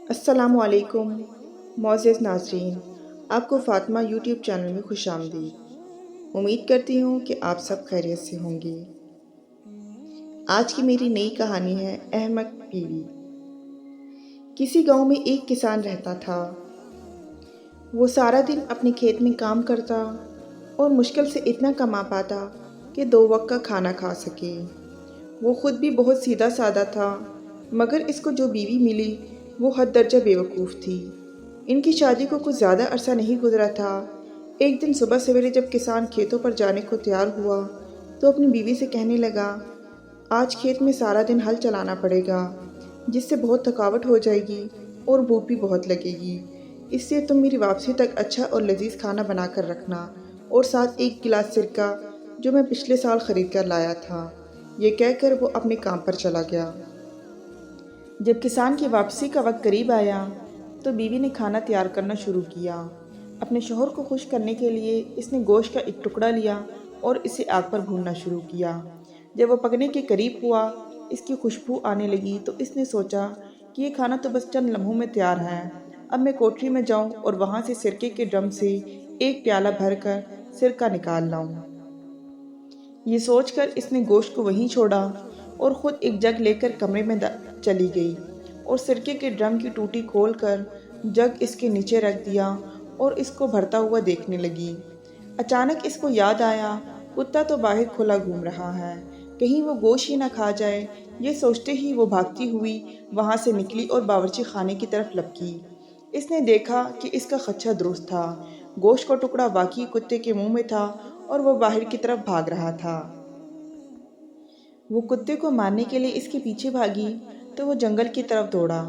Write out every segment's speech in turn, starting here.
السلام علیکم معزز ناظرین، آپ کو فاطمہ یوٹیوب چینل میں خوش آمدید۔ امید کرتی ہوں کہ آپ سب خیریت سے ہوں گے۔ آج کی میری نئی کہانی ہے احمق بیوی۔ کسی گاؤں میں ایک کسان رہتا تھا۔ وہ سارا دن اپنے کھیت میں کام کرتا اور مشکل سے اتنا کما پاتا کہ 2 وقت کا کھانا کھا سکے۔ وہ خود بھی بہت سیدھا سادہ تھا، مگر اس کو جو بیوی ملی وہ حد درجہ بیوقوف تھی۔ ان کی شادی کو کچھ زیادہ عرصہ نہیں گزرا تھا۔ ایک دن صبح سویرے جب کسان کھیتوں پر جانے کو تیار ہوا تو اپنی بیوی سے کہنے لگا، آج کھیت میں سارا دن ہل چلانا پڑے گا، جس سے بہت تھکاوٹ ہو جائے گی اور بھوک بھی بہت لگے گی۔ اس سے تم میری واپسی تک اچھا اور لذیذ کھانا بنا کر رکھنا، اور ساتھ ایک گلاس سرکہ جو میں پچھلے سال خرید کر لایا تھا۔ یہ کہہ کر وہ اپنے کام پر چلا گیا۔ جب کسان کی واپسی کا وقت قریب آیا تو بیوی نے کھانا تیار کرنا شروع کیا۔ اپنے شوہر کو خوش کرنے کے لیے اس نے گوشت کا ایک ٹکڑا لیا اور اسے آگ پر بھوننا شروع کیا۔ جب وہ پکنے کے قریب ہوا، اس کی خوشبو آنے لگی تو اس نے سوچا کہ یہ کھانا تو بس چند لمحوں میں تیار ہے۔ اب میں کوٹری میں جاؤں اور وہاں سے سرکے کے ڈرم سے ایک پیالہ بھر کر سرکہ نکال لاؤں۔ یہ سوچ کر اس نے گوشت کو وہیں چھوڑا اور خود ایک جگ لے کر کمرے میں چلی گئی اور سرکے کے ڈرم کی ٹوٹی کھول کر جگ اس کے نیچے رکھ دیا اور اس کو بھرتا ہوا دیکھنے لگی۔ اچانک اس کو یاد آیا، کتا تو باہر کھلا گھوم رہا ہے، کہیں وہ گوشت ہی نہ کھا جائے۔ یہ سوچتے ہی وہ بھاگتی ہوئی وہاں سے نکلی اور باورچی خانے کی طرف لپکی۔ اس نے دیکھا کہ اس کا خدشہ درست تھا، گوشت کا ٹکڑا واقعی کتے کے منہ میں تھا اور وہ باہر کی طرف بھاگ رہا تھا۔ وہ کتے کو مارنے کے لیے اس کے پیچھے بھاگی تو وہ جنگل کی طرف دوڑا۔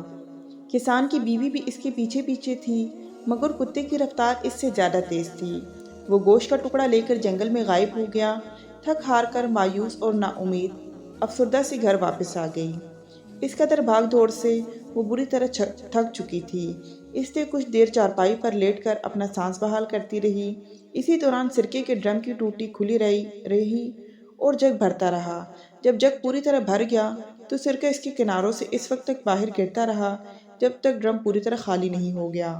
کسان کی بیوی بھی اس کے پیچھے پیچھے تھی، مگر کتے کی رفتار اس سے زیادہ تیز تھی۔ وہ گوشت کا ٹکڑا لے کر جنگل میں غائب ہو گیا۔ تھک ہار کر مایوس اور نا امید افسردہ سی گھر واپس آ گئی۔ اس قدر بھاگ دوڑ سے وہ بری طرح تھک چکی تھی، اس لیے کچھ دیر چارپائی پر لیٹ کر اپنا سانس بحال کرتی رہی۔ اسی دوران سرکے کے ڈرم کی ٹوٹی کھلی رہی اور جگ بھرتا رہا۔ جب جگ پوری طرح بھر گیا تو سرکہ اس کے کناروں سے اس وقت تک باہر گرتا رہا جب تک ڈرم پوری طرح خالی نہیں ہو گیا۔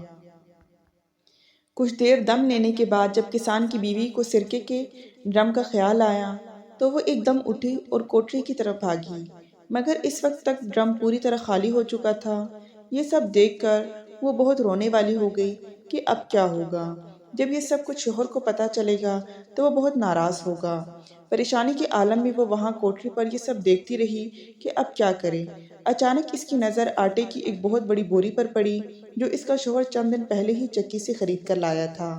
کچھ دیر دم لینے کے بعد جب کسان کی بیوی کو سرکے کے ڈرم کا خیال آیا تو وہ ایک دم اٹھی اور کوٹری کی طرف بھاگی، مگر اس وقت تک ڈرم پوری طرح خالی ہو چکا تھا۔ یہ سب دیکھ کر وہ بہت رونے والی ہو گئی کہ اب کیا ہوگا۔ جب یہ سب کچھ شوہر کو پتہ چلے گا تو وہ بہت ناراض ہوگا۔ پریشانی کے عالم میں وہ وہاں کوٹری پر یہ سب دیکھتی رہی کہ اب کیا کرے۔ اچانک اس کی نظر آٹے کی ایک بہت بڑی بوری پر پڑی جو اس کا شوہر چند دن پہلے ہی چکی سے خرید کر لایا تھا۔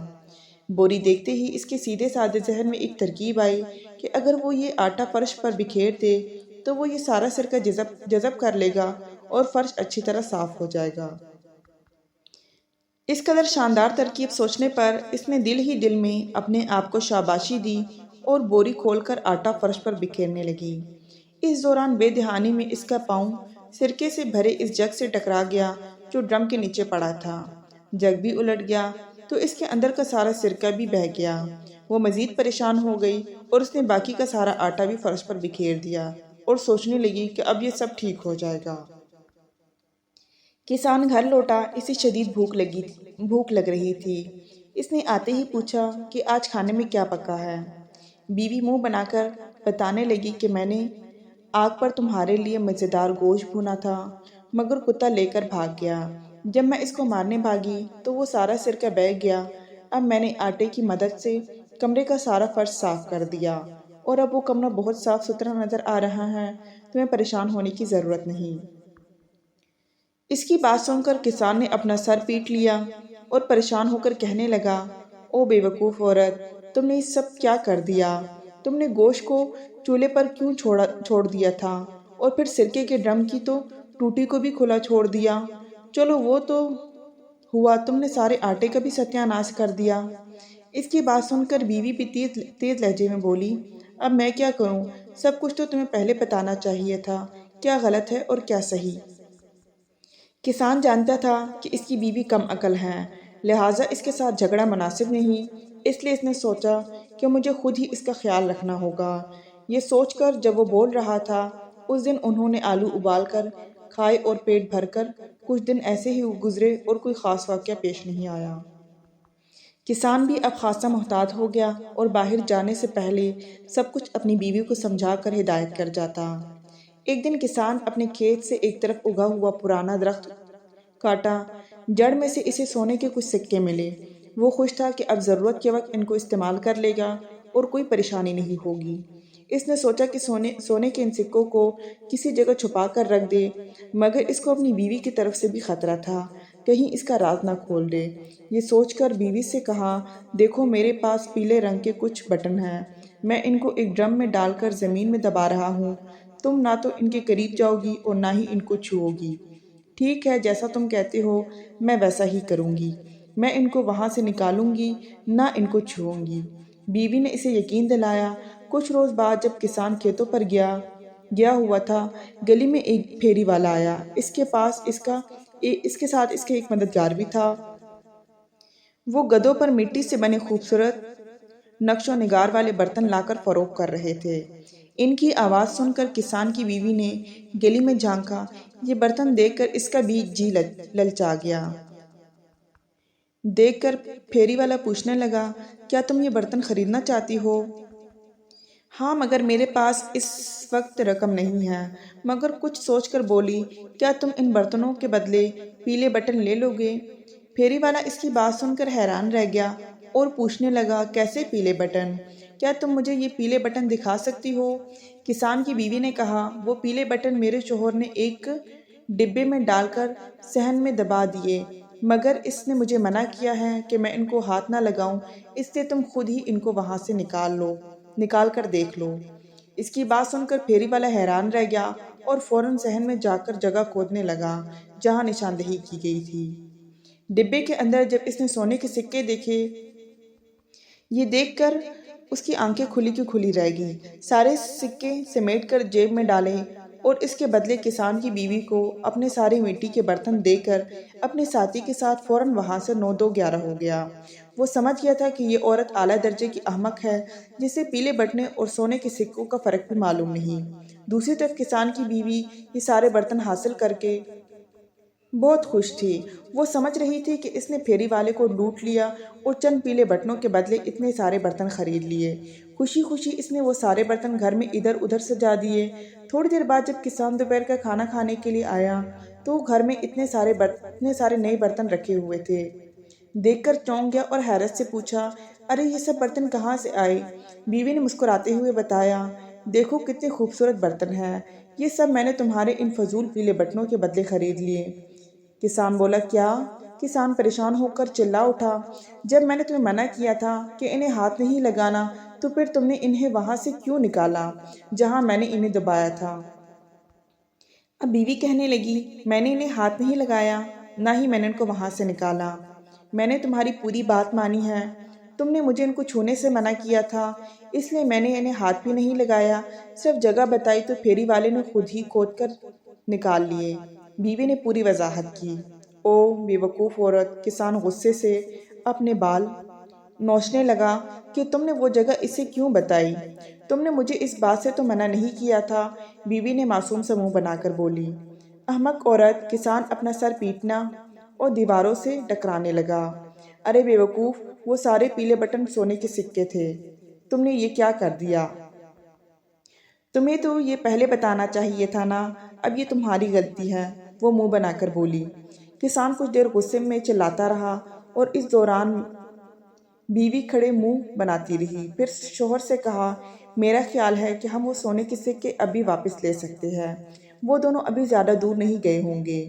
بوری دیکھتے ہی اس کے سیدھے سادے ذہن میں ایک ترکیب آئی کہ اگر وہ یہ آٹا فرش پر بکھیر دے تو وہ یہ سارا سرکہ جذب کر لے گا اور فرش اچھی طرح صاف ہو جائے گا۔ اس قدر شاندار ترکیب سوچنے پر اس نے دل ہی دل میں اپنے آپ کو شاباشی دی اور بوری کھول کر آٹا فرش پر بکھیرنے لگی۔ اس دوران بے دہانی میں اس کا پاؤں سرکے سے بھرے اس جگ سے ٹکرا گیا جو ڈرم کے نیچے پڑا تھا۔ جگ بھی الٹ گیا تو اس کے اندر کا سارا سرکہ بھی بہہ گیا۔ وہ مزید پریشان ہو گئی اور اس نے باقی کا سارا آٹا بھی فرش پر بکھیر دیا اور سوچنے لگی کہ اب یہ سب ٹھیک ہو جائے گا۔ کسان گھر لوٹا، اسے شدید بھوک لگ رہی تھی۔ اس نے آتے ہی پوچھا کہ آج کھانے میں کیا پکا ہے۔ بیوی منہ بنا کر بتانے لگی کہ میں نے آگ پر تمہارے لیے مزیدار گوشت بھونا تھا، مگر کتا لے کر بھاگ گیا۔ جب میں اس کو مارنے بھاگی تو وہ سارا سرکہ بہہ گیا۔ اب میں نے آٹے کی مدد سے کمرے کا سارا فرش صاف کر دیا اور اب وہ کمرہ بہت صاف ستھرا نظر آ رہا ہے، تمہیں پریشان ہونے کی ضرورت نہیں۔ اس کی بات سن کر کسان نے اپنا سر پیٹ لیا اور پریشان ہو کر کہنے لگا، او بے وقوف عورت، تم نے یہ سب کیا کر دیا؟ تم نے گوشت کو چولہے پر کیوں چھوڑ دیا تھا اور پھر سرکے کے ڈرم کی تو ٹوٹی کو بھی کھلا چھوڑ دیا؟ چلو وہ تو ہوا، تم نے سارے آٹے کا بھی ستیہ ناش کر دیا۔ اس کی بات سن کر بیوی بھی تیز لہجے میں بولی، اب میں کیا کروں؟ سب کچھ تو تمہیں پہلے بتانا چاہیے تھا، کیا غلط ہے اور کیا صحیح۔ کسان جانتا تھا کہ اس کی بیوی کم عقل ہے، لہٰذا اس کے ساتھ جھگڑا مناسب نہیں، اس لیے اس نے سوچا کہ مجھے خود ہی اس کا خیال رکھنا ہوگا۔ یہ سوچ کر جب وہ بول رہا تھا، اس دن انہوں نے آلو ابال کر کھائے اور پیٹ بھر کر کچھ دن ایسے ہی گزرے اور کوئی خاص واقعہ پیش نہیں آیا۔ کسان بھی اب خاصا محتاط ہو گیا اور باہر جانے سے پہلے سب کچھ اپنی بیوی کو سمجھا کر ہدایت کر جاتا۔ ایک دن کسان اپنے کھیت سے ایک طرف اگا ہوا پرانا درخت کاٹا، جڑ میں سے اسے سونے کے کچھ سکے ملے۔ وہ خوش تھا کہ اب ضرورت کے وقت ان کو استعمال کر لے گا اور کوئی پریشانی نہیں ہوگی۔ اس نے سوچا کہ سونے کے ان سکوں کو کسی جگہ چھپا کر رکھ دے، مگر اس کو اپنی بیوی کی طرف سے بھی خطرہ تھا، کہیں اس کا راز نہ کھول دے۔ یہ سوچ کر بیوی سے کہا، دیکھو میرے پاس پیلے رنگ کے کچھ بٹن ہیں، میں ان کو ایک ڈرم میں ڈال کر زمین میں دبا رہا ہوں، تم نہ تو ان کے قریب جاؤ گی اور نہ ہی ان کو چھوؤ گی۔ ٹھیک ہے، جیسا تم کہتے ہو میں ویسا ہی کروں گی، میں ان کو وہاں سے نکالوں گی، نہ ان کو چھوؤں گی۔ بیوی نے اسے یقین دلایا۔ کچھ روز بعد جب کسان کھیتوں پر گیا ہوا تھا، گلی میں ایک پھیری والا آیا۔ اس کے ساتھ اس کا ایک مددگار بھی تھا۔ وہ گدھوں پر مٹی سے بنے خوبصورت نقش و نگار والے برتن لا کر فروخت کر رہے تھے۔ ان کی آواز سن کر کسان کی بیوی نے گلی میں جھانکا۔ یہ برتن دیکھ کر اس کا بھی جی للچا گیا۔ دیکھ کر پھیری والا پوچھنے لگا، کیا تم یہ برتن خریدنا چاہتی ہو؟ ہاں، مگر میرے پاس اس وقت رقم نہیں ہے۔ مگر کچھ سوچ کر بولی، کیا تم ان برتنوں کے بدلے پیلے بٹن لے لو گے؟ پھیری والا اس کی بات سن کر حیران رہ گیا اور پوچھنے لگا، کیسے پیلے بٹن؟ کیا تم مجھے یہ پیلے بٹن دکھا سکتی ہو؟ کسان کی بیوی نے کہا، وہ پیلے بٹن میرے شوہر نے ایک ڈبے میں ڈال کر صحن میں دبا دیے، مگر اس نے مجھے منع کیا ہے کہ میں ان کو ہاتھ نہ لگاؤں، اس لیے تم خود ہی ان کو وہاں سے نکال کر دیکھ لو۔ اس کی بات سن کر پھیری والا حیران رہ گیا اور فوراً صحن میں جا کر جگہ کھودنے لگا جہاں نشاندہی کی گئی تھی۔ ڈبے کے اندر جب اس نے سونے کے سکے دیکھے، یہ دیکھ کر اس کی آنکھیں کھلی کی کھلی رہ گئی۔ سارے سکے سمیٹ کر جیب میں ڈالے اور اس کے بدلے کسان کی بیوی کو اپنے سارے مٹی کے برتن دے کر اپنے ساتھی کے ساتھ فوراً وہاں سے 9-2-11 ہو گیا۔ وہ سمجھ گیا تھا کہ یہ عورت اعلیٰ درجے کی احمق ہے، جسے پیلے بٹنے اور سونے کے سکوں کا فرق بھی معلوم نہیں۔ دوسری طرف کسان کی بیوی یہ سارے برتن حاصل کر کے بہت خوش تھی۔ وہ سمجھ رہی تھی کہ اس نے پھیری والے کو لوٹ لیا اور چند پیلے بٹنوں کے بدلے اتنے سارے برتن خرید لیے۔ خوشی خوشی اس نے وہ سارے برتن گھر میں ادھر ادھر سجا دیے۔ تھوڑی دیر بعد جب کسان دوپہر کا کھانا کھانے کے لیے آیا تو گھر میں اتنے سارے نئے برتن رکھے ہوئے تھے۔ دیکھ کر چونک گیا اور حیرت سے پوچھا، ارے یہ سب برتن کہاں سے آئے؟ بیوی نے مسکراتے ہوئے بتایا، دیکھو کتنے خوبصورت برتن ہیں، یہ سب میں نے تمہارے ان فضول پیلے بٹنوں کے بدلے خرید لیے۔ کسان بولا، کیا؟ کسان پریشان ہو کر چلا اٹھا، جب میں نے تمہیں منع کیا تھا کہ انہیں ہاتھ نہیں لگانا تو پھر تم نے انہیں وہاں سے کیوں نکالا جہاں میں نے انہیں دبایا تھا؟ اب بیوی کہنے لگی، میں نے انہیں ہاتھ نہیں لگایا، نہ ہی میں نے ان کو وہاں سے نکالا، میں نے تمہاری پوری بات مانی ہے، تم نے مجھے ان کو چھونے سے منع کیا تھا، اس لیے میں نے انہیں ہاتھ بھی نہیں لگایا، صرف جگہ بتائی تو پھیری والے نے خود ہی کھود کر نکال لیے۔ بیوی نے پوری وضاحت کی۔ او بے وقوف عورت! کسان غصے سے اپنے بال نوچنے لگا کہ تم نے وہ جگہ اسے کیوں بتائی؟ تم نے مجھے اس بات سے تو منع نہیں کیا تھا۔ بیوی نے معصوم سا منہ بنا کر بولی۔ احمق عورت! کسان اپنا سر پیٹنا اور دیواروں سے ٹکرانے لگا۔ ارے بے وقوف! وہ سارے پیلے بٹن سونے کے سکے تھے، تم نے یہ کیا کر دیا؟ تمہیں تو یہ پہلے بتانا چاہیے تھا نا، اب یہ تمہاری غلطی ہے، وہ منہ بنا کر بولی۔ کسان کچھ دیر غصے میں چلاتا رہا اور اس دوران بیوی کھڑے منہ بناتی رہی۔ پھر شوہر سے کہا، میرا خیال ہے کہ ہم وہ سونے کے سکے ابھی واپس لے سکتے ہیں، وہ دونوں ابھی زیادہ دور نہیں گئے ہوں گے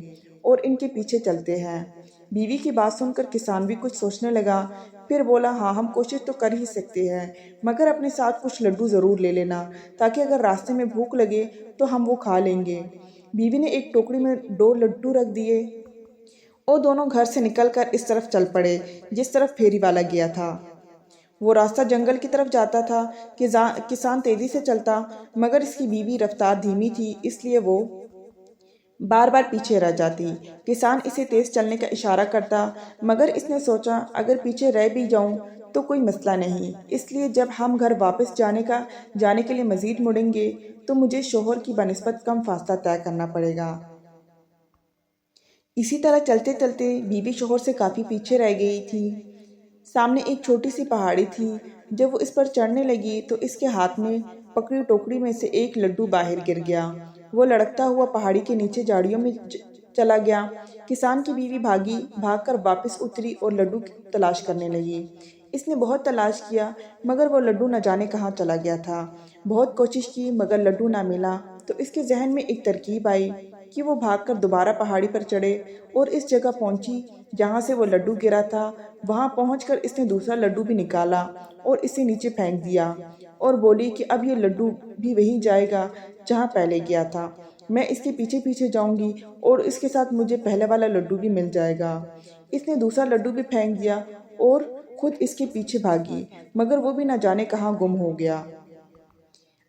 اور ان کے پیچھے چلتے ہیں۔ بیوی کی بات سن کر کسان بھی کچھ سوچنے لگا، پھر بولا، ہاں ہم کوشش تو کر ہی سکتے ہیں، مگر اپنے ساتھ کچھ لڈو ضرور لے لینا تاکہ اگر راستے میں بھوک لگے تو ہم وہ کھا لیں گے۔ بیوی نے ایک ٹوکری میں 2 لڈو رکھ دیے اور دونوں گھر سے نکل کر اس طرف چل پڑے جس طرف پھیری والا گیا تھا۔ وہ راستہ جنگل کی طرف جاتا تھا۔ کسان تیزی سے چلتا، مگر اس کی بیوی رفتار دھیمی تھی، اس لیے وہ بار بار پیچھے رہ جاتی۔ کسان اسے تیز چلنے کا اشارہ کرتا، مگر اس نے سوچا اگر پیچھے رہ بھی جاؤں تو کوئی مسئلہ نہیں، اس لیے جب ہم گھر واپس جانے کے لیے مزید مڑیں گے تو مجھے شوہر کی بنسبت کم فاصلہ طے کرنا پڑے گا۔ اسی طرح چلتے چلتے بیوی شوہر سے کافی پیچھے رہ گئی تھی۔ سامنے ایک چھوٹی سی پہاڑی تھی۔ جب وہ اس پر چڑھنے لگی تو اس کے ہاتھ میں پکڑی ٹوکری میں سے ایک لڈو باہر گر گیا۔ وہ لڑکتا ہوا پہاڑی کے نیچے جھاڑیوں میں چلا گیا۔ کسان کی بیوی بھاگ کر واپس اتری اور لڈو کی تلاش کرنے لگی۔ اس نے بہت تلاش کیا مگر وہ لڈو نہ جانے کہاں چلا گیا تھا۔ بہت کوشش کی مگر لڈو نہ ملا تو اس کے ذہن میں ایک ترکیب آئی کہ وہ بھاگ کر دوبارہ پہاڑی پر چڑھے اور اس جگہ پہنچی جہاں سے وہ لڈو گرا تھا۔ وہاں پہنچ کر اس نے دوسرا لڈو بھی نکالا اور اسے نیچے پھینک دیا اور بولی کہ اب یہ لڈو بھی وہیں جائے گا جہاں پہلے گیا تھا۔ میں اس کے پیچھے پیچھے جاؤں گی اور اس کے ساتھ مجھے پہلے والا لڈو بھی مل جائے گا۔ اس نے دوسرا لڈو بھی پھینک دیا اور خود اس کے پیچھے بھاگی مگر وہ بھی نہ جانے کہاں گم ہو گیا۔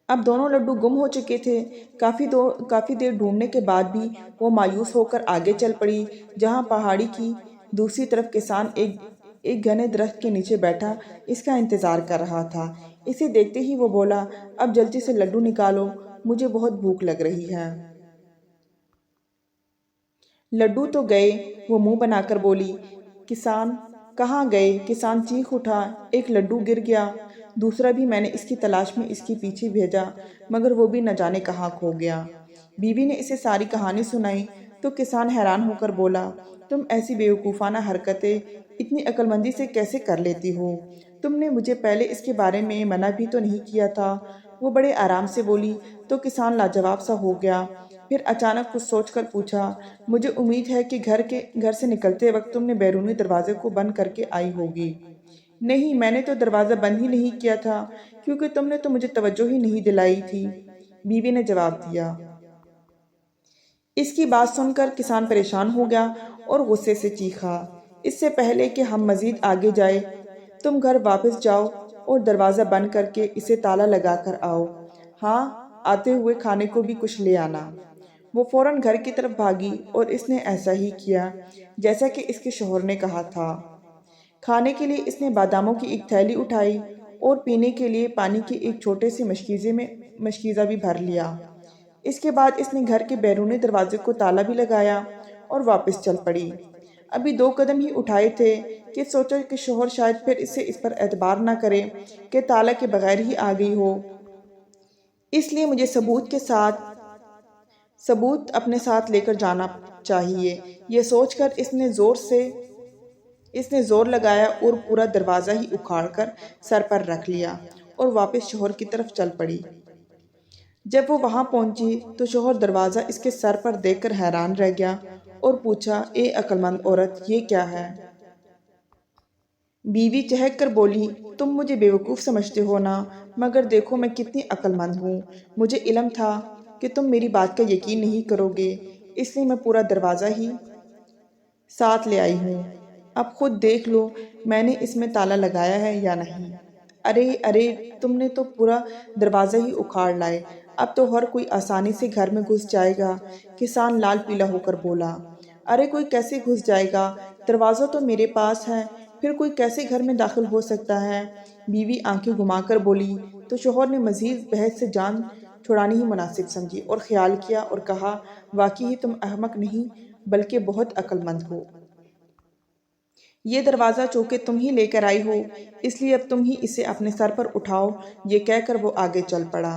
اب دونوں لڈو گم ہو چکے تھے۔ کافی دیر ڈھونڈنے کے بعد بھی وہ مایوس ہو کر آگے چل پڑی جہاں پہاڑی کی دوسری طرف کسان ایک گھنے درخت کے نیچے بیٹھا اس کا انتظار کر رہا تھا۔ اسے دیکھتے ہی وہ بولا، اب جلدی سے لڈو نکالو، مجھے بہت بھوک لگ رہی ہے۔ لڈو تو گئے، وہ منہ بنا کر بولی۔ کسان کہاں گئے؟ کسان چیخ اٹھا، ایک لڈو گر گیا، دوسرا بھی میں نے اس کی تلاش میں اس کے پیچھے بھیجا مگر وہ بھی نہ جانے کہاں کھو گیا۔ بیوی نے اسے ساری کہانی سنائی تو کسان حیران ہو کر بولا، تم ایسی بیوقوفانہ حرکتیں اتنی عقل مندی سے کیسے کر لیتی ہو؟ تم نے مجھے پہلے اس کے بارے میں منع بھی تو نہیں کیا تھا۔ وہ بڑے آرام سے بولی تو کسان لاجواب سا ہو گیا۔ پھر اچانک کچھ سوچ کر پوچھا، مجھے امید ہے کہ گھر سے نکلتے وقت تم نے بیرونی دروازے کو بند کر کے آئی ہوگی۔ نہیں، میں نے تو دروازہ بند ہی نہیں کیا تھا کیونکہ تم نے تو مجھے توجہ ہی نہیں دلائی تھی، بیوی نے جواب دیا۔ اس کی بات سن کر کسان پریشان ہو گیا اور غصے سے چیخا، اس سے پہلے کہ ہم مزید آگے جائیں تم گھر واپس جاؤ اور دروازہ بند کر کے اسے تالا لگا کر آؤ۔ ہاں، آتے ہوئے کھانے کو بھی کچھ لے آنا۔ وہ فوراً گھر کی طرف بھاگی اور اس نے ایسا ہی کیا جیسا کہ اس کے شوہر نے کہا تھا۔ کھانے کے لیے اس نے باداموں کی ایک تھیلی اٹھائی اور پینے کے لیے پانی کے ایک چھوٹے سے مشکیزہ بھی بھر لیا۔ اس کے بعد اس نے گھر کے بیرونی دروازے کو تالا بھی لگایا اور واپس چل پڑی۔ ابھی 2 قدم ہی اٹھائے تھے کہ سوچا کہ شوہر شاید پھر اس پر اعتبار نہ کرے کہ تالا کے بغیر ہی آ گئی ہو، اس لیے مجھے ثبوت اپنے ساتھ لے کر جانا چاہیے۔ یہ سوچ کر اس نے زور لگایا اور پورا دروازہ ہی اکھاڑ کر سر پر رکھ لیا اور واپس شوہر کی طرف چل پڑی۔ جب وہ وہاں پہنچی تو شوہر دروازہ اس کے سر پر دیکھ کر حیران رہ گیا اور پوچھا، اے عقل مند عورت، یہ کیا ہے؟ بیوی چہک کر بولی، تم مجھے بیوقوف سمجھتے ہو نا، مگر دیکھو میں کتنی عقل مند ہوں۔ مجھے علم تھا کہ تم میری بات کا یقین نہیں کرو گے، اس لیے میں پورا دروازہ ہی ساتھ لے آئی ہوں۔ اب خود دیکھ لو میں نے اس میں تالا لگایا ہے یا نہیں۔ ارے تم نے تو پورا دروازہ ہی اکھاڑ لائے، اب تو ہر کوئی آسانی سے گھر میں گھس جائے گا۔ کسان لال پیلا ہو کر بولا، ارے کوئی کیسے گھس جائے گا؟ دروازہ تو میرے پاس ہے، پھر کوئی کیسے گھر میں داخل ہو سکتا ہے؟ بیوی آنکھیں گھما کر بولی تو شوہر نے مزید بحث سے جان چھڑانی ہی مناسب سمجھی اور خیال کیا اور کہا، واقعی ہی تم احمق نہیں بلکہ بہت عقل مند ہو۔ یہ دروازہ چونکہ تم ہی لے کر آئی ہو اس لیے اب تم ہی اسے اپنے سر پر اٹھاؤ۔ یہ کہہ کر وہ آگے چل پڑا۔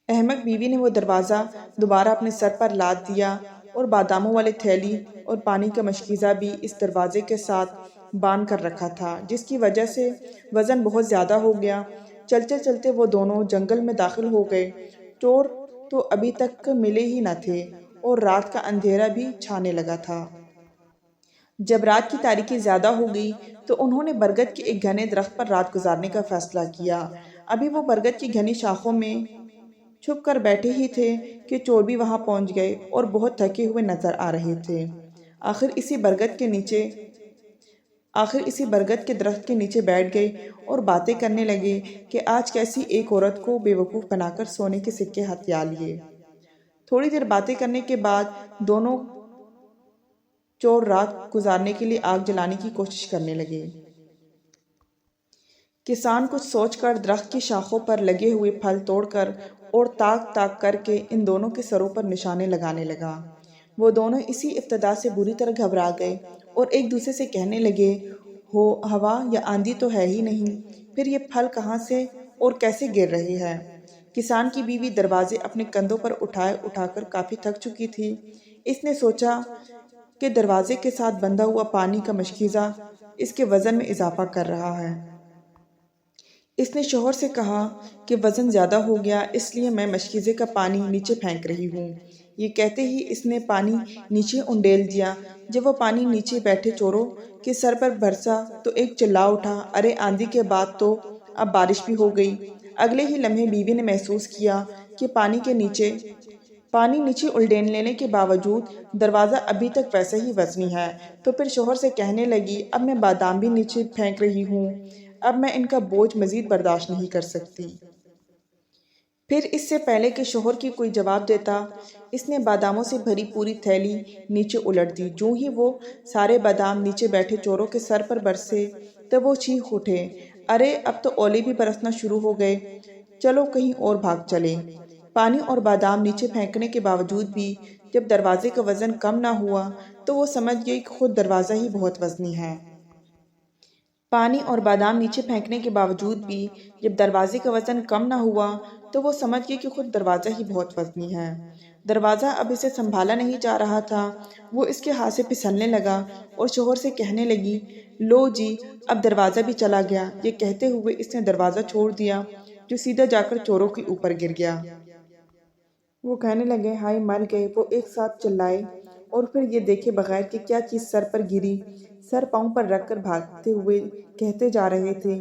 احمق بیوی نے وہ دروازہ دوبارہ اپنے سر پر لاد دیا اور باداموں والی تھیلی اور پانی کا مشکیزہ بھی اس دروازے کے ساتھ باندھ کر رکھا تھا، جس کی وجہ سے وزن بہت زیادہ ہو گیا۔ چلتے چلتے وہ دونوں جنگل میں داخل ہو گئے۔ چور تو ابھی تک ملے ہی نہ تھے اور رات کا اندھیرا بھی چھانے لگا تھا۔ جب رات کی تاریکی زیادہ ہو گئی تو انہوں نے برگد کے ایک گھنے درخت پر رات گزارنے کا فیصلہ کیا۔ ابھی وہ برگد کی گھنی شاخوں میں چھپ کر بیٹھے ہی تھے کہ چور بھی وہاں پہنچ گئے اور بہت تھکے ہوئے نظر آ رہے تھے۔ آخر اسی برگد کے درخت کے نیچے بیٹھ گئے اور باتیں کرنے لگے کہ آج کیسی ایک عورت کو بیوقوف بنا کر سونے کے سکے ہتھیا لیے۔ تھوڑی دیر باتیں کرنے کے بعد دونوں چور رات گزارنے کے لیے آگ جلانے کی کوشش کرنے لگے۔ کسان کچھ سوچ کر درخت کی شاخوں پر لگے ہوئے پھل توڑ کر اور تاک تاک کر کے ان دونوں کے سروں پر نشانے لگانے لگا۔ وہ دونوں اسی ابتدا سے بری طرح گھبرا گئے اور ایک دوسرے سے کہنے لگے، ہوا یا آندھی تو ہے ہی نہیں، پھر یہ پھل کہاں سے اور کیسے گر رہے ہیں؟ کسان کی بیوی دروازے اپنے کندھوں پر اٹھا کر کافی تھک چکی تھی۔ اس نے سوچا کہ دروازے کے ساتھ بندھا ہوا پانی کا مشکیزہ اس کے وزن میں اضافہ کر رہا ہے۔ اس نے شوہر سے کہا کہ وزن زیادہ ہو گیا، اس لیے میں مشکیزے کا پانی نیچے پھینک رہی ہوں۔ یہ کہتے ہی اس نے پانی نیچے انڈیل دیا۔ جب وہ پانی نیچے بیٹھے چوروں کے سر پر برسا تو ایک چلا اٹھا، ارے آندھی کے بعد تو اب بارش بھی ہو گئی۔ اگلے ہی لمحے بیوی نے محسوس کیا کہ پانی نیچے انڈیل لینے کے باوجود دروازہ ابھی تک ویسا ہی وزنی ہے، تو پھر شوہر سے کہنے لگی، اب میں بادام بھی نیچے پھینک رہی ہوں، اب میں ان کا بوجھ مزید برداشت نہیں کر سکتی۔ پھر اس سے پہلے کہ شوہر کی کوئی جواب دیتا، اس نے باداموں سے بھری پوری تھیلی نیچے الٹ دی۔ جوں ہی وہ سارے بادام نیچے بیٹھے چوروں کے سر پر برسے تو وہ چیخ اٹھے، ارے اب تو اولے بھی برسنا شروع ہو گئے، چلو کہیں اور بھاگ چلیں۔ پانی اور بادام نیچے پھینکنے کے باوجود بھی جب دروازے کا وزن کم نہ ہوا تو وہ سمجھ گئی کہ خود دروازہ ہی بہت وزنی ہے۔ پانی اور بادام نیچے پھینکنے کے باوجود بھی جب دروازے کا وزن کم نہ ہوا تو وہ سمجھ گئی کہ خود دروازہ ہی بہت وزنی ہے۔ دروازہ اب اسے سنبھالا نہیں جا رہا تھا، وہ اس کے ہاتھ سے پھسلنے لگا اور شوہر سے کہنے لگی، لو جی اب دروازہ بھی چلا گیا۔ یہ کہتے ہوئے اس نے دروازہ چھوڑ دیا جو سیدھا جا کر چوروں کے اوپر گر گیا۔ وہ کہنے لگے، ہائے مر گئے۔ وہ ایک ساتھ چلائے اور پھر یہ دیکھے بغیر کہ کیا چیز سر پر گری، سر پاؤں پر رکھ کر بھاگتے ہوئے کہتے جا رہے تھے،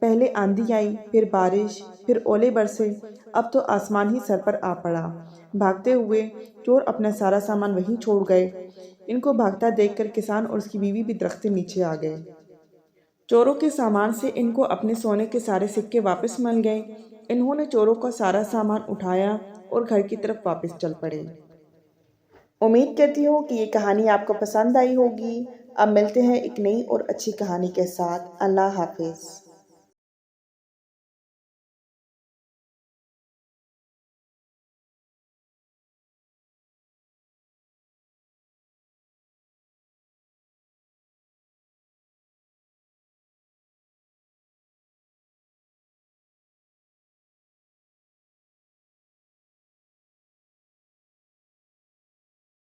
پہلے آندھی آئی، پھر بارش، پھر اولے برسے، اب تو آسمان ہی سر پر آ پڑا۔ بھاگتے ہوئے چور اپنا سارا سامان وہیں چھوڑ گئے۔ ان کو بھاگتا دیکھ کر کسان اور اس کی بیوی بھی درخت سے نیچے آ گئے۔ چوروں کے سامان سے ان کو اپنے سونے کے سارے سکے واپس مل گئے۔ انہوں نے چوروں کا سارا سامان اٹھایا اور گھر کی طرف واپس چل پڑے۔ امید کرتی ہوں کہ یہ کہانی آپ کو پسند آئی ہوگی۔ اب ملتے ہیں ایک نئی اور اچھی کہانی کے ساتھ۔ اللہ حافظ۔